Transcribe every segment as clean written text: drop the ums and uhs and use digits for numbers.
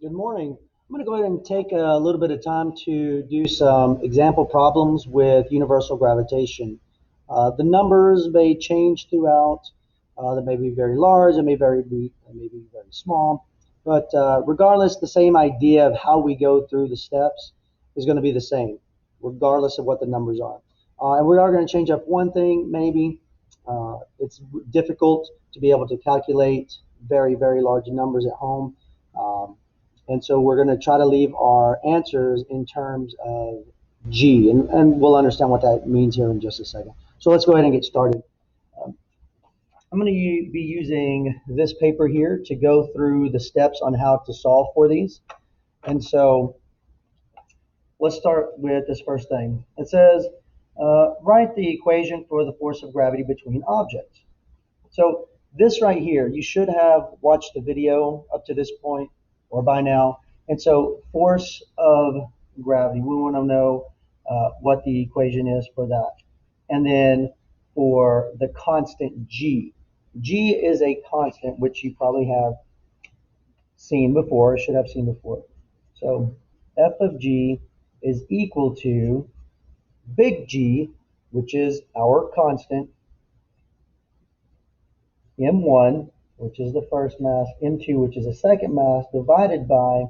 Good morning. I'm going to go ahead and take a little bit of time to do some example problems with universal gravitation. The numbers may change throughout. They may be very large, they may be very small. But regardless, the same idea of how we go through the steps is going to be the same, regardless of what the numbers are. And we are going to change up one thing, maybe. It's difficult to be able to calculate very, very large numbers at home. And so we're going to try to leave our answers in terms of G, and we'll understand what that means here in just a second. So let's go ahead and get started. I'm going to be using this paper here to go through the steps on how to solve for these. And so let's start with this first thing. It says, write the equation for the force of gravity between objects. So this right here, you should have watched the video up to this point or by now. And so force of gravity, we want to know what the equation is for that. And then for the constant G. G is a constant which you probably have seen before, or should have seen before. So F of G is equal to big G, which is our constant, M1, which is the first mass, M2, which is the second mass, divided by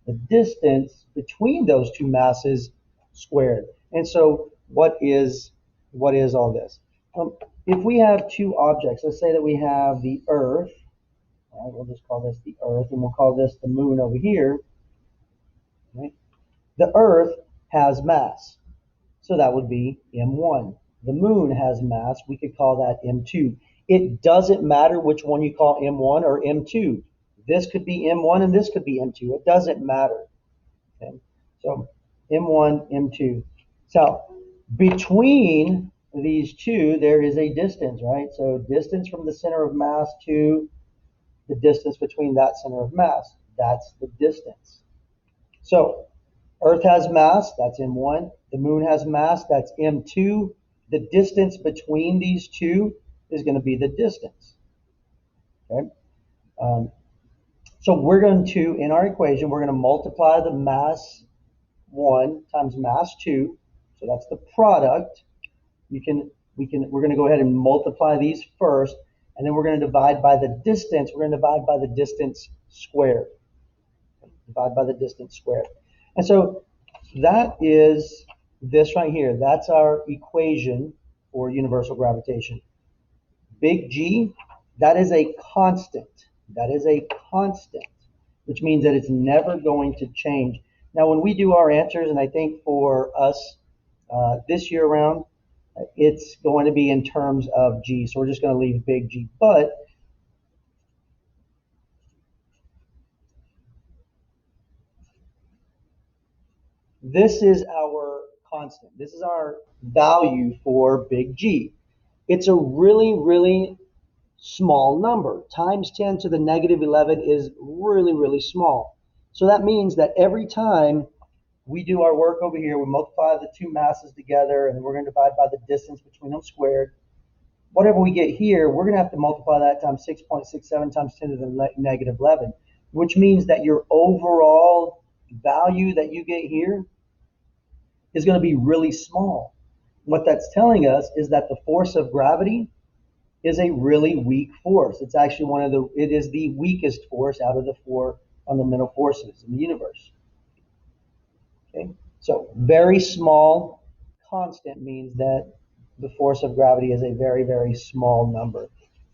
the distance between those two masses squared. And so what is all this? If we have two objects, let's say that we have the Earth, all right, we'll just call this the Earth, and we'll call this the Moon over here. Right? The Earth has mass, so that would be M1. The Moon has mass, we could call that M2. It doesn't matter which one you call M1 or M2. This could be M1 and this could be M2. It doesn't matter. Okay? So M1, M2. So between these two, there is a distance, right? So distance from the center of mass to the distance between that center of mass. That's the distance. So Earth has mass, that's M1. The Moon has mass, that's M2. The distance between these two is going to be the distance. Okay. So we're going to, in our equation, we're going to multiply the mass 1 times mass 2. So that's the product. We're going to go ahead and multiply these first, and then we're going to divide by the distance. We're going to divide by the distance squared. Divide by the distance squared. And so that is this right here. That's our equation for universal gravitation. Big G, that is a constant. That is a constant, which means that it's never going to change. Now, when we do our answers, and I think for us this year around, it's going to be in terms of G. So we're just going to leave big G. But this is our constant. This is our value for big G. It's a really, really small number. Times 10 to the negative 11 is really, really small. So that means that every time we do our work over here, we multiply the two masses together, and then we're going to divide by the distance between them squared. Whatever we get here, we're going to have to multiply that times 6.67 times 10 to the negative 11, which means that your overall value that you get here is going to be really small. What that's telling us is that the force of gravity is a really weak force. It's actually it is the weakest force out of the four fundamental forces in the universe. Okay, so very small constant means that the force of gravity is a very, very small number.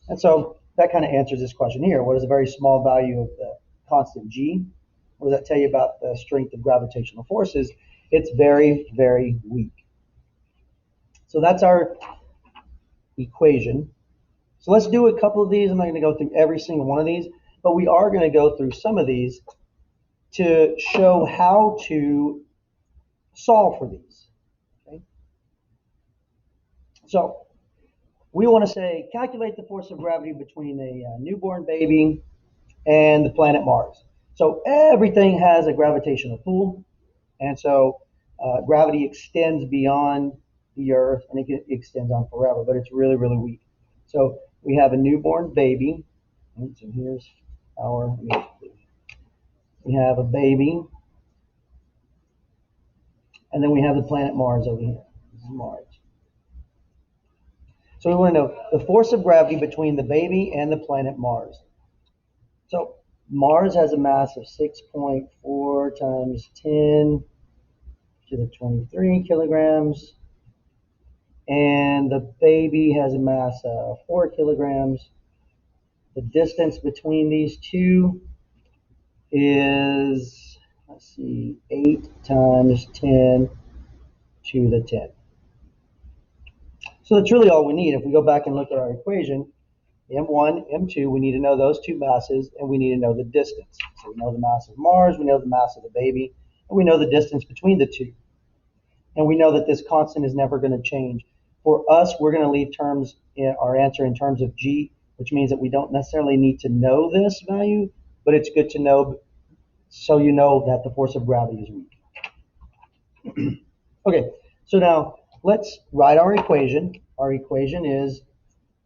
And so that kind of answers this question here. What is a very small value of the constant G? What does that tell you about the strength of gravitational forces? It's very, very weak. So that's our equation. So let's do a couple of these. I'm not going to go through every single one of these, but we are going to go through some of these to show how to solve for these. Okay? So we want to say, calculate the force of gravity between a newborn baby and the planet Mars. So everything has a gravitational pull, and so gravity extends beyond the Earth, and it extends on forever, but it's really, really weak. So we have a newborn baby, and so here's our, we have a baby, and then we have the planet Mars over here. This is Mars. So we want to know the force of gravity between the baby and the planet Mars. So Mars has a mass of 6.4 times 10 to the 23 kilograms. And the baby has a mass of 4 kilograms. The distance between these two is, let's see, 8 times 10 to the 10. So that's really all we need. If we go back and look at our equation, M1, M2, we need to know those two masses, and we need to know the distance. So we know the mass of Mars, we know the mass of the baby, and we know the distance between the two. And we know that this constant is never going to change. For us, we're going to leave terms in our answer in terms of G, which means that we don't necessarily need to know this value, but it's good to know so you know that the force of gravity is weak. Okay, so now let's write our equation. Our equation is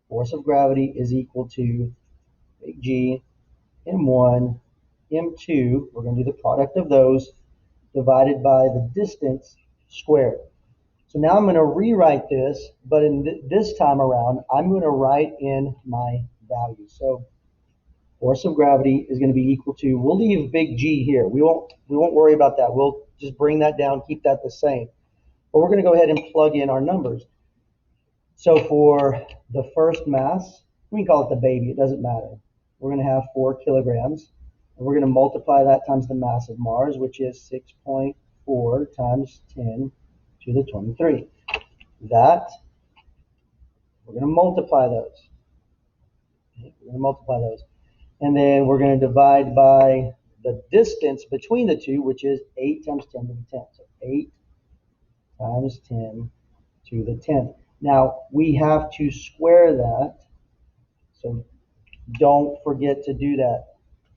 force of gravity is equal to big G, M1, M2, we're going to do the product of those, divided by the distance squared. So now I'm going to rewrite this, but in this time around, I'm going to write in my value. So force of gravity is going to be equal to, we'll leave big G here. We won't worry about that. We'll just bring that down, keep that the same. But we're going to go ahead and plug in our numbers. So for the first mass, we can call it the baby, it doesn't matter. We're going to have 4 kilograms. And we're going to multiply that times the mass of Mars, which is 6.4 times 10 to the 23. That, we're going to multiply those. Okay, we're going to multiply those. And then we're going to divide by the distance between the two, which is 8 times 10 to the 10. So 8 times 10 to the 10. Now, we have to square that, so don't forget to do that.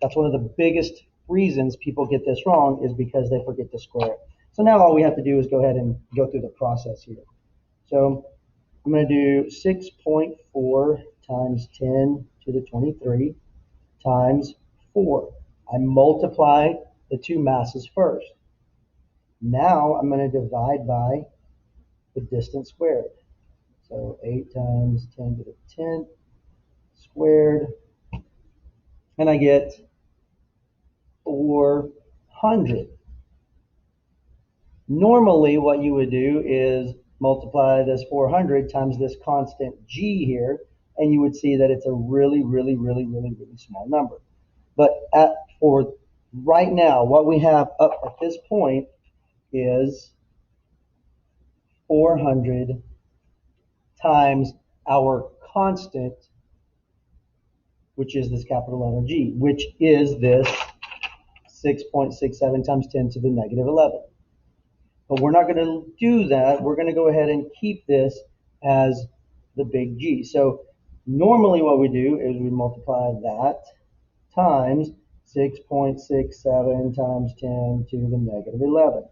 That's one of the biggest reasons people get this wrong is because they forget to square it. So now all we have to do is go ahead and go through the process here. So I'm going to do 6.4 times 10 to the 23 times 4. I multiply the two masses first. Now I'm going to divide by the distance squared. So 8 times 10 to the 10th squared. And I get 400. Normally what you would do is multiply this 400 times this constant G here, and you would see that it's a really small number. But for right now, what we have up at this point is 400 times our constant, which is this capital letter G, which is this 6.67 times 10 to the negative 11. But we're not going to do that. We're going to go ahead and keep this as the big G. So normally what we do is we multiply that times 6.67 times 10 to the negative 11.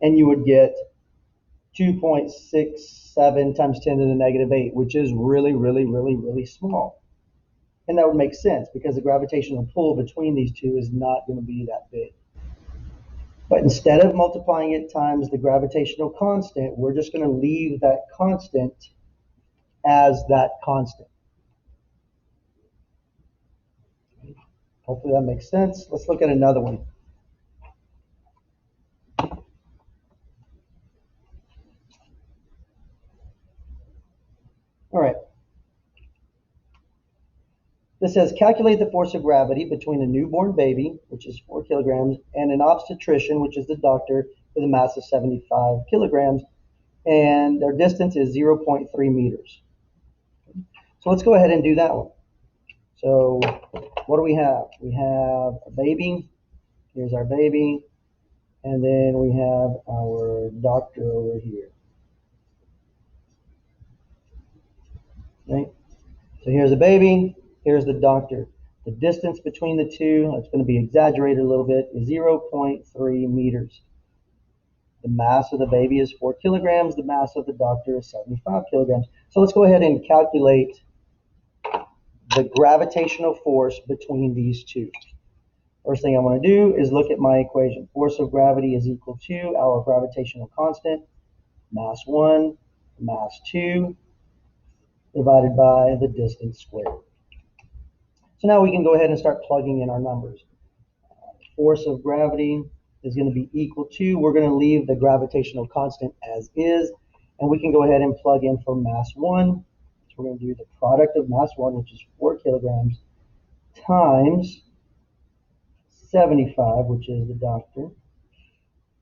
And you would get 2.67 times 10 to the negative 8, which is really small. And that would make sense because the gravitational pull between these two is not going to be that big. But instead of multiplying it times the gravitational constant, we're just going to leave that constant as that constant. Hopefully that makes sense. Let's look at another one. All right. This says, calculate the force of gravity between a newborn baby, which is 4 kilograms, and an obstetrician, which is the doctor, with a mass of 75 kilograms, and their distance is 0.3 meters. So let's go ahead and do that one. So what do we have? We have a baby. Here's our baby. And then we have our doctor over here. Right? So here's a baby. Here's the doctor. The distance between the two, it's going to be exaggerated a little bit, is 0.3 meters. The mass of the baby is 4 kilograms. The mass of the doctor is 75 kilograms. So let's go ahead and calculate the gravitational force between these two. First thing I want to do is look at my equation. Force of gravity is equal to our gravitational constant, mass 1, mass 2, divided by the distance squared. So now we can go ahead and start plugging in our numbers. Force of gravity is going to be equal to, we're going to leave the gravitational constant as is, and we can go ahead and plug in for mass 1. So we're going to do the product of mass 1, which is 4 kilograms, times 75, which is the doctor,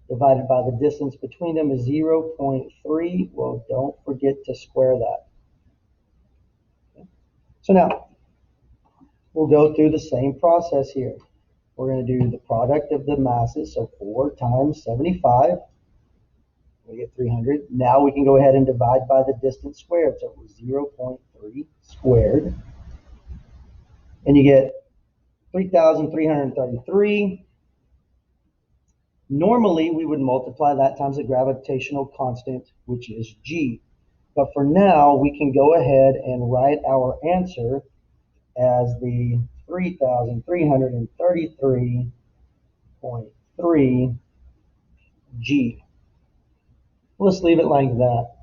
divided by the distance between them is 0.3. Well, don't forget to square that. Okay. So now, we'll go through the same process here. We're going to do the product of the masses, so 4 times 75, we get 300. Now we can go ahead and divide by the distance squared, so it was 0.3 squared. And you get 3,333. Normally, we would multiply that times the gravitational constant, which is g. But for now, we can go ahead and write our answer as the 3,333.3 g. Let's leave it like that.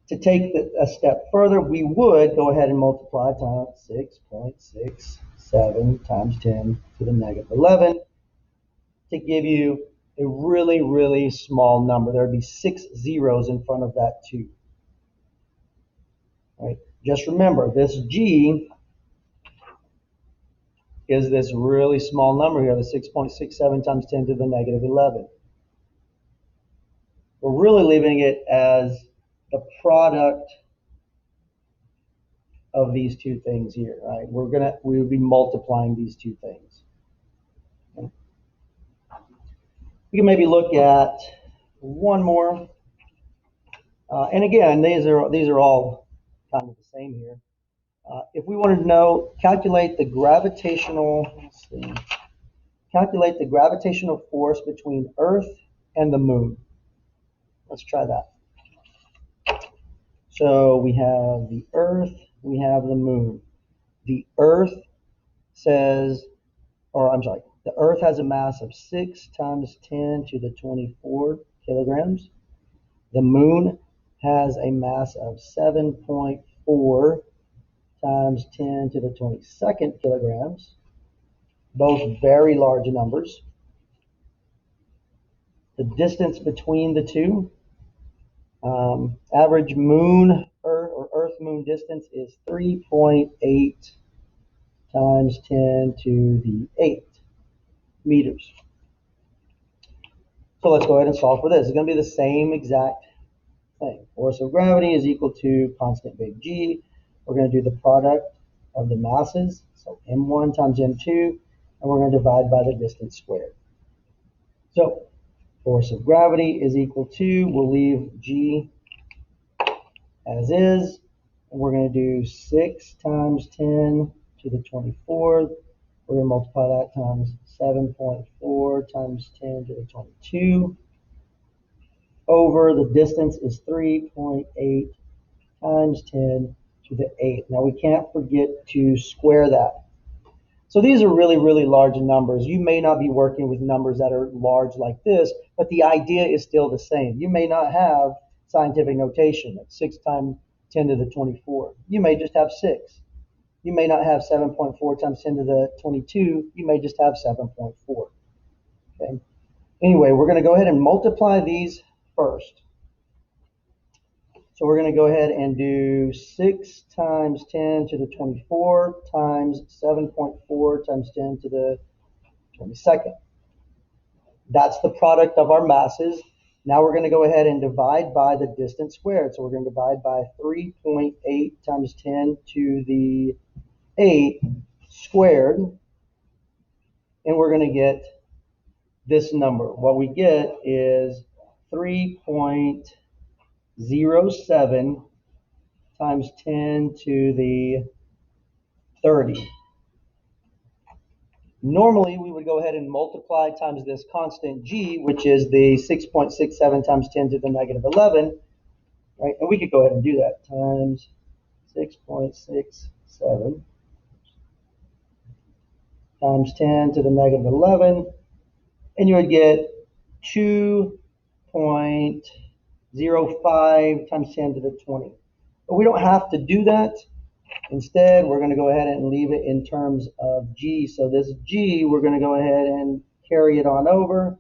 To take a step further, we would go ahead and multiply times 6.67 times 10 to the negative 11 to give you a really, really small number. There would be 6 zeros in front of that 2. Right? Just remember, this g is this really small number here, the 6.67 times 10 to the negative 11. We're really leaving it as the product of these two things here, right? We would be multiplying these two things. Okay. We can maybe look at one more. And again, these are all kind of the same here. If we wanted to know, calculate the gravitational force between Earth and the Moon. Let's try that. So we have the Earth, we have the Moon. The Earth the Earth has a mass of 6 times 10 to the 24 kilograms. The Moon has a mass of 7.4 times 10 to the 22nd kilograms. Both very large numbers. The distance between the two, average Earth-Moon distance is 3.8 times 10 to the 8 meters. So let's go ahead and solve for this. It's going to be the same exact thing. Force of gravity is equal to constant big G. We're going to do the product of the masses, so m1 times m2, and we're going to divide by the distance squared. So force of gravity is equal to, we'll leave G as is, and we're going to do 6 times 10 to the 24. We're going to multiply that times 7.4 times 10 to the 22 over the distance is 3.8 times 10 to the 8. Now we can't forget to square that. So these are really, really large numbers. You may not be working with numbers that are large like this, but the idea is still the same. You may not have scientific notation at 6 times 10 to the 24. You may just have 6. You may not have 7.4 times 10 to the 22. You may just have 7.4. Okay. Anyway, we're going to go ahead and multiply these first. So we're going to go ahead and do 6 times 10 to the 24 times 7.4 times 10 to the 22nd. That's the product of our masses. Now we're going to go ahead and divide by the distance squared. So we're going to divide by 3.8 times 10 to the 8 squared. And we're going to get this number. What we get is 3.07 times 10 to the 30. Normally, we would go ahead and multiply times this constant g, which is the 6.67 times 10 to the negative 11, right? And we could go ahead and do that, times 6.67 times 10 to the negative 11, and you would get 2.05 times 10 to the 20. But we don't have to do that. Instead, we're going to go ahead and leave it in terms of g. So this g, we're going to go ahead and carry it on over,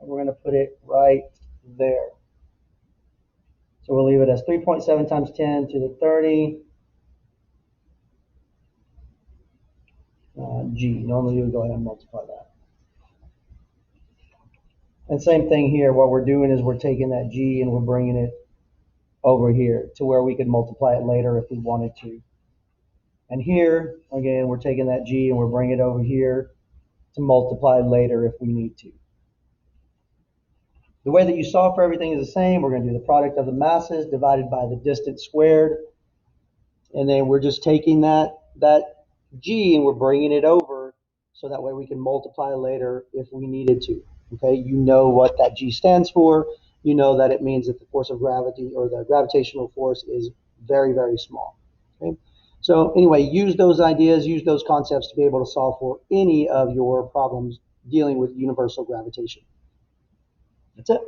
and we're going to put it right there. So we'll leave it as 3.7 times 10 to the 30 g. Normally you would go ahead and multiply that. And same thing here. What we're doing is we're taking that g and we're bringing it over here to where we could multiply it later if we wanted to. And here, again, we're taking that g and we're bringing it over here to multiply later if we need to. The way that you solve for everything is the same. We're going to do the product of the masses divided by the distance squared. And then we're just taking that g and we're bringing it over so that way we can multiply later if we needed to. Okay, you know what that g stands for. You know that it means that the force of gravity or the gravitational force is very, very small. Okay, so anyway, use those ideas, use those concepts to be able to solve for any of your problems dealing with universal gravitation. That's it.